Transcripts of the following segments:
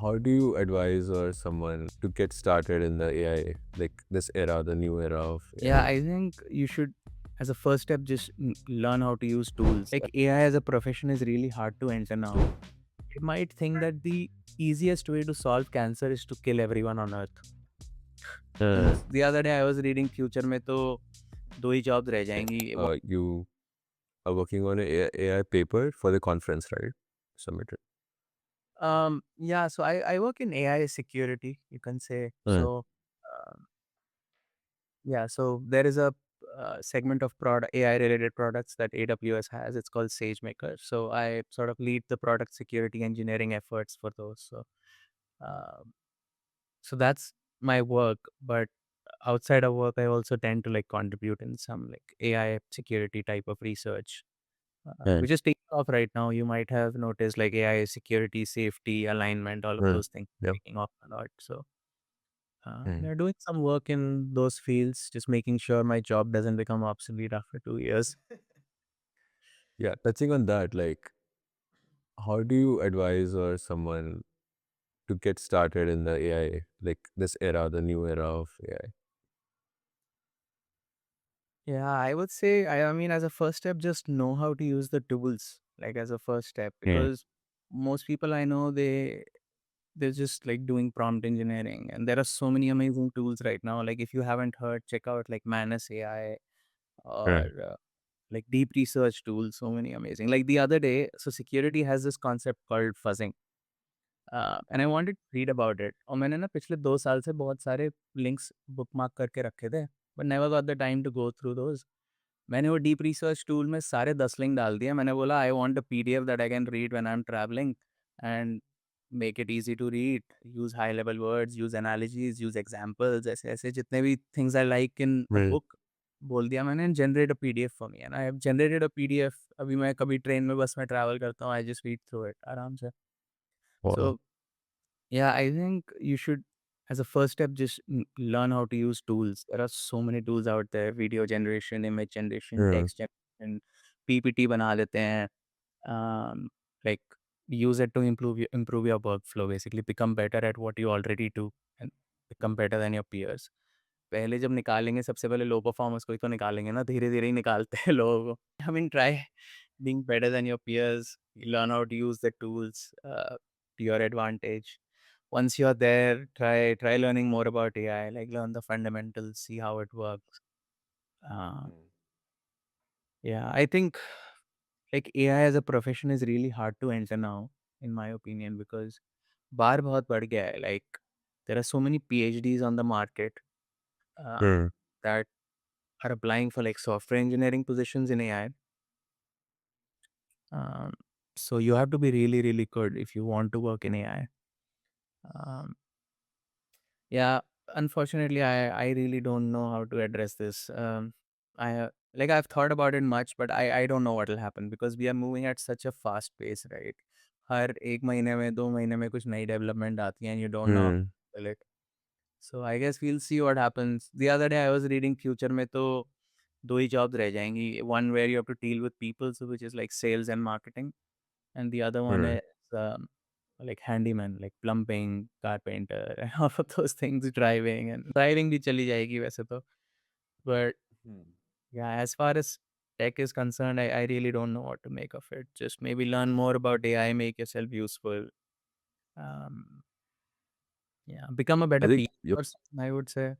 How do you advise or someone to get started in the AI, like this era, the new era of Yeah, AI? I think you should, as a first step, just learn how to use tools. Like AI as a profession is really hard to enter now. You might think that the easiest way to solve cancer is to kill everyone on Earth. Uh, Since the other day I was reading future में तो दो ही jobs रह जाएंगी. you are working on a AI paper for the conference, right? Submitted. Yeah, so I work in AI security, you can say. Uh, So yeah, so there is a segment of product AI related products that AWS has. It's called SageMaker. So I sort of lead the product security engineering efforts for those. Um, so that's my work. But outside of work, I also tend to like contribute in some like AI security type of research, uh, which is taking off right now. You might have noticed like AI security, safety, alignment, all of uh, those things yeah. taking off a lot. So Mm. yeah, doing some work in those fields, just making sure my job doesn't become obsolete after 2 years. Yeah, touching on that, like, how do you advise or someone to get started in the AI, like this era, the new era of AI? Yeah, I would say, I mean, as a first step, just know how to use the tools, like as a first step, Mm. because most people I know, they're just like doing prompt engineering, and there are so many amazing tools right now. Like if you haven't heard, check out like Manus AI or Right. like deep research tools. So many amazing. Like the other day, so security has this concept called fuzzing. And I wanted to read about it और मैंने ना पिछले 2 साल से बहुत सारे links bookmark करके रखे थे, but never got the time to go through those. मैंने वो डीप रिसर्च टूल में सारे 10 लिंक डाल दिए। मैंने बोला I want a PDF that I can read when I am travelling and make it easy to read, use high level words, use analogies, use examples, ऐसे-ऐसे जितने भी things I like in a Right. Book बोल दिया मैंने, and generate a PDF for me, and I have generated a PDF. अभी मैं कभी train में, बस में ट्रैवल करता हूँ, I just read through it आराम से। Wow. So yeah, I think you should, as a first step, just learn how to use tools. There are so many tools out there: video generation, image generation, Yeah. text generation, PPT बना लेते हैं. Like use it to improve your workflow. Basically, become better at what you already do and become better than your peers. पहले जब निकालेंगे सबसे पहले लो performers को ही तो निकालेंगे ना, धीरे-धीरे ही निकालते हैं लोगों को. I mean, try being better than your peers. Learn how to use the tools to your advantage. Once you're there, try learning more about AI, like learn the fundamentals, see how it works. Uh, Mm. yeah, I think like AI as a profession is really hard to enter now, in my opinion, because bar बहुत बढ़ गया है. Like there are so many PhDs on the market Mm. that are applying for like software engineering positions in AI. Um, so you have to be really, really good if you want to work in AI. Um, Yeah, unfortunately, I really don't know how to address this. Like I've thought about it much, but I don't know what will happen because we are moving at such a fast pace, right? हर एक महीने में 2 महीने में कुछ नई development आती है and you don't know how Mm. to handle it. So I guess we'll see what happens. The other day I was reading future में तो दो ही jobs रह जाएंगी. One where you have to deal with people, so which is like sales and marketing, and the other one Right. is like handyman, like plumbing, carpenter, and all of those things, driving, and driving भी चली जाएगी वैसे तो. But Hmm. yeah, as far as tech is concerned, I really don't know what to make of it. Just maybe learn more about AI, make yourself useful. Um, yeah, become a I better think people person, I would say.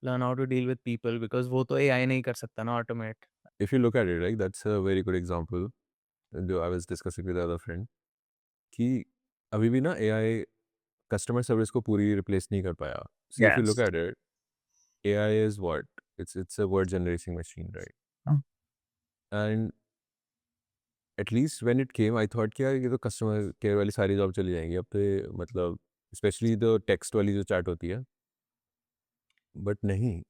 Learn how to deal with people because वो तो AI नहीं कर सकता ना automate. if you look at it, right, that's a very good example. जो I was discussing with the other friend कि अभी भी ना AI कस्टमर सर्विस को पूरी रिप्लेस नहीं कर पाया. See, if you look Yes. at it, AI is what? It's a word generating machine, right? Mm. And at least when it came, I thought कि यार ये तो कस्टमर केयर वाली सारी जॉब चली जाएंगी अब तो, मतलब स्पेशली द टेक्स्ट वाली जो चैट होती है. But nahi,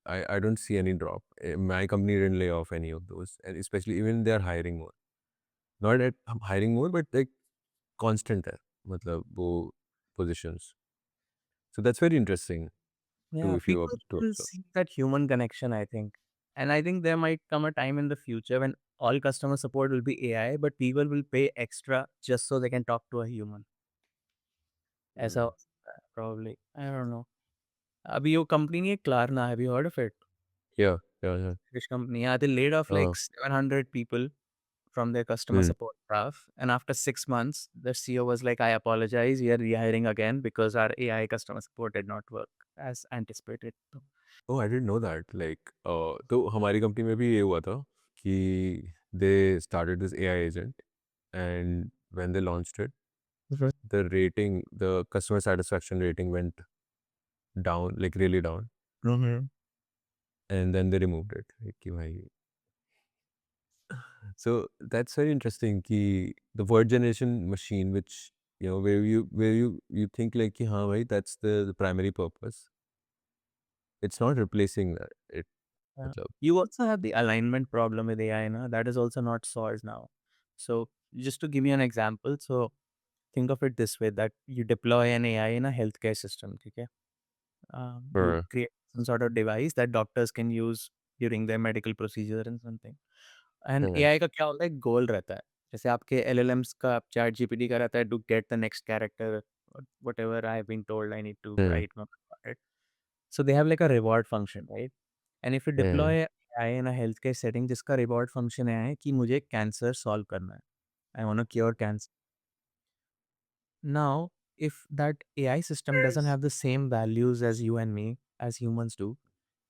I don't see any drop. My company didn't lay off any of those, and especially even they are hiring more. Not that हम hiring more, but like constant है, मतलब वो positions. So that's very interesting to Yeah, if you people to will observe. see that human connection, I think. And I think there might come a time in the future when all customer support will be AI, but people will pay extra just so they can talk to a human. ऐसा हो Mm. सकता है probably, I don't know. अभी वो company नहीं है Klarna, have you heard of it? Yeah, yeah, yeah. British company. Yeah, they laid off Uh, like 700 people from their customer mm. support staff. And after 6 months, the CEO was like, I apologize. We are rehiring again because our AI customer support did not work as anticipated. तो Oh, I didn't know that. Like, तो हमारी company में भी ये हुआ था कि they started this AI agent, and when they launched it, Mhm. the customer satisfaction rating went down, like really down, Mhm. and then they removed it. like कि भाई, so that's very interesting कि the word generation machine, which where you think like कि हाँ भाई, that's the primary purpose. It's not replacing it. Yeah. मतलब. You also have the alignment problem with AI, na? That is also not solved now. So just to give you an example, so think of it this way that you deploy an AI in a healthcare system, okay? You Uh, create some sort of device that doctors can use during their medical procedure and something. And uh, AI का क्या होता है गोल रहता है जैसे आपके LLMs का chat GPT का रहता है to get the next character whatever I have been told I need to uh, write it so they have like a reward function right and if you uh, deploy AI in a health care setting जिसका reward function है कि मुझे cancer solve करना है I want to cure cancer now if that AI system doesn't have the same values as you and me as humans do,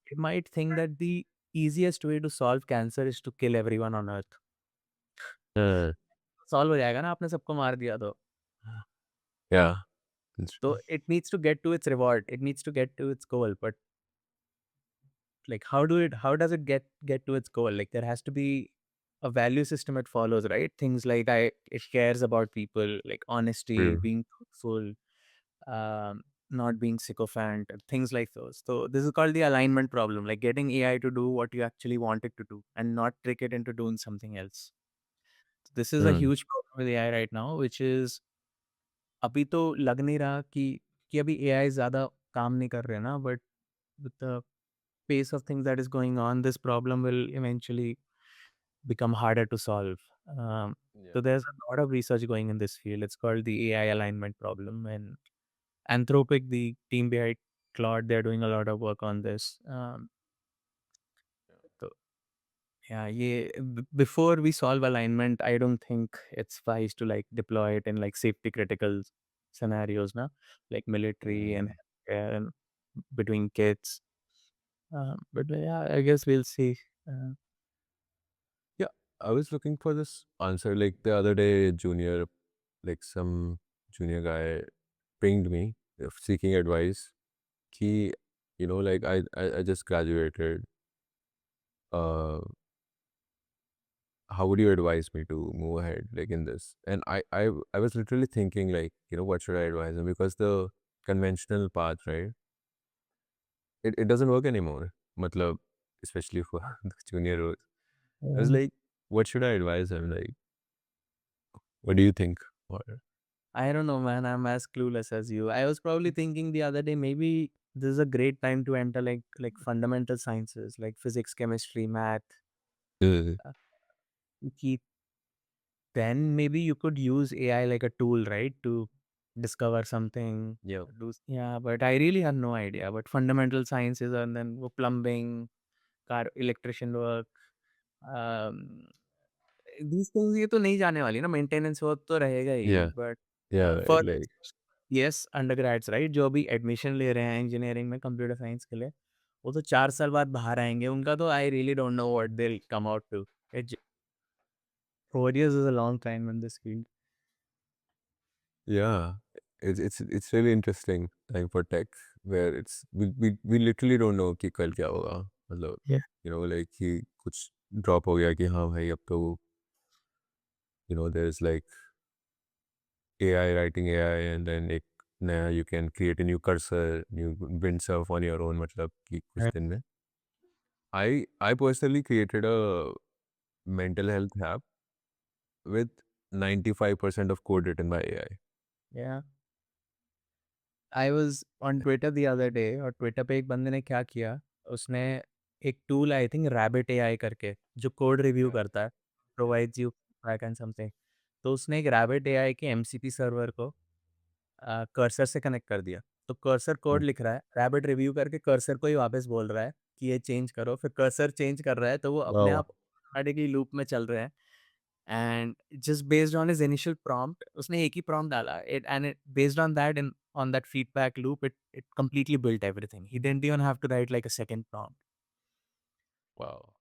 it might think that the easiest way to solve cancer is to kill everyone on earth. uh, solve हो जाएगा ना आपने सबको मार दिया तो। yeah. तो it needs to get to its reward, it needs to get to its goal, but like how does it get to its goal? Like there has to be a value system it follows, right? Things like it cares about people, like honesty, True. being truthful, not being sycophant, and things like those. So this is called the alignment problem, like getting AI to do what you actually want it to do and not trick it into doing something else. So this is a Mm. huge problem with AI right now, which is अभी तो लग नहीं रहा कि अभी AI ज़्यादा काम नहीं कर रहे ना but with the pace of things that is going on, this problem will eventually become harder to solve. So Yeah. there's a lot of research going in this field. It's called the AI alignment problem, and Anthropic, the team behind Claude, they're doing a lot of work on this. So yeah, before we solve alignment, I don't think it's wise to like deploy it in like safety critical scenarios, na? Like military and Mm. healthcare and between kids. But yeah, I guess we'll see. Uh, Yeah, I was looking for this answer. Like the other day, some junior guy pinged me seeking advice. He, like I just graduated. Uh, how would you advise me to move ahead, like in this? And I was literally thinking, like, what should I advise him? Because the conventional path, right? It doesn't work anymore. Matlab, especially for the junior roles. I was Um, like, what should I advise him? Like, what do you think? Or, I don't know, man. I'm as clueless as you. I was probably thinking the other day, maybe this is a great time to enter like fundamental sciences, like physics, chemistry, math. uh, Uh, then maybe you could use AI like a tool, right, to discover something. yeah. Yeah, but I really have no idea. But fundamental sciences and then plumbing, car, electrician work, um, these things ये तो नहीं जाने वाली ना maintenance work तो रहेगा ही Yeah. But Yeah, right, for like, yes undergrads right जो अभी एडमिशन ले रहे हैं इंजीनियरिंग में कंप्यूटर साइंस के लिए वो तो 4 साल बाद बाहर आएंगे उनका तो I really don't know what they come out to 4 years is a long time in this field. yeah. It's really interesting time for tech, where we literally don't know कि कल क्या होगा. मतलब, Yeah. like कि कुछ drop हो गया कि हाँ भाई, अब तो there's like AI writing AI, and then एक नया you can create a new cursor, new windsurf on your own, मतलब कि कुछ Yeah. दिन में. I personally created a mental health app with 95% of code written by AI. Yeah. I was on Twitter the other day और Twitter पे एक बंदे ने क्या किया उसने एक tool I think rabbit AI करके जो कोड रिव्यू Yeah. करता है provides you back and something तो उसने एक रैबिट एआई के एमसीपी सर्वर को कर्सर से कनेक्ट कर दिया। तो कर्सर कोड लिख रहा है, रैबिट रिव्यू करके कर्सर को ही वापस बोल रहा है कि ये चेंज करो, फिर कर्सर चेंज कर रहा है, तो वो अपने वाह! आप ऑटोमेटिकली लूप में चल रहे हैं। And just based on his initial prompt, उसने एक ही प्रॉम्प्ट डाला, it based on that, in on that feedback loop, it completely built everything. He didn't even have to write like a second prompt. Wow!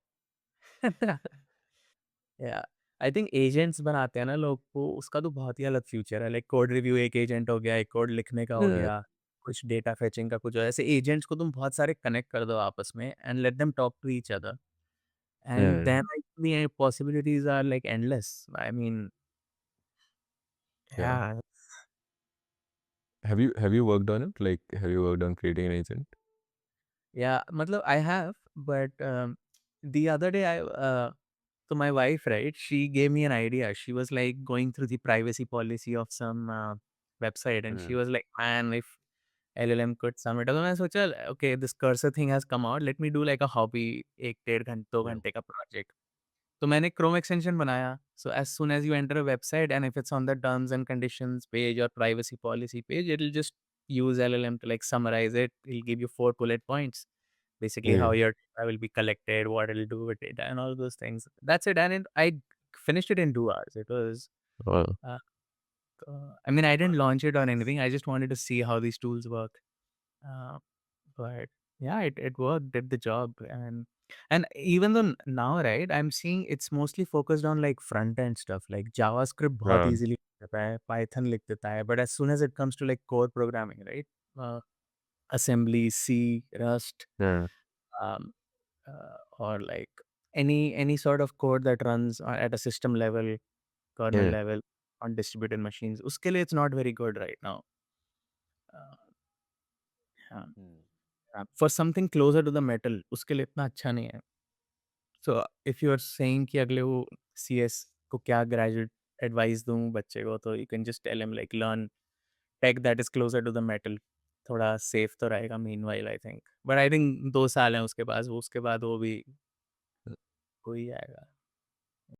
या I think agents बनाते हैं ना लोग को, उसका तो बहुत ही अलग फ्यूचर है। लाइक कोड रिव्यू एक एजेंट हो गया, एक कोड लिखने का हो Yeah, गया, कुछ डेटा फेचिंग का कुछ हो, ऐसे एजेंट्स को तुम बहुत सारे कनेक्ट कर दो आपस में and let them talk to each other, and yeah, then the possibilities are like endless. I mean, yeah. yeah. Have you worked on it? Like, have you worked on creating an agent? Yeah, matlab I have, but the other day so my wife, right, she gave me an idea. She was like going through the privacy policy of some website, and she Mm. was like, "Man, if LLM could submit." तो मैंने सोचा, okay, this cursor thing has come out. Let me do like a hobby, एक डेढ़ घंटे 2 घंटे का project. तो मैंने Chrome extension बनाया. So as soon as you enter a website and if it's on the terms and conditions page or privacy policy page, it'll just use LLM to like summarize it. It'll give you 4 bullet points. Basically, how Yeah. your data will be collected, what it'll do with data, and all those things. That's it. And I finished it in 2 hours. It was, Wow. uh, I mean, I didn't launch it or anything. I just wanted to see how these tools work. Uh, but yeah, it worked, did the job. And even though now, right, I'm seeing it's mostly focused on like front end stuff, like JavaScript बहुत हाँ, easily लिख देता है, Python लिख देता है, but as soon as it comes to like core programming, right, assembly, C, Rust, हाँ, um, or like any sort of code that runs at a system level, kernel yeah. level, on distributed machines, उसके लिए it's not very good right now. Uh, हाँ, Mm. for something closer to the metal, उसके लिए इतना अच्छा नहीं है. So if you are saying कि अगले वो सीएस को क्या ग्रेजुएट एडवाइस दूँ बच्चे को, तो you can just tell him like learn take that is closer to the metal. थोड़ा सेफ तो रहेगा meanwhile I think. But I think 2 साल हैं उसके पास, वो उसके बाद वो भी हो ही जाएगा।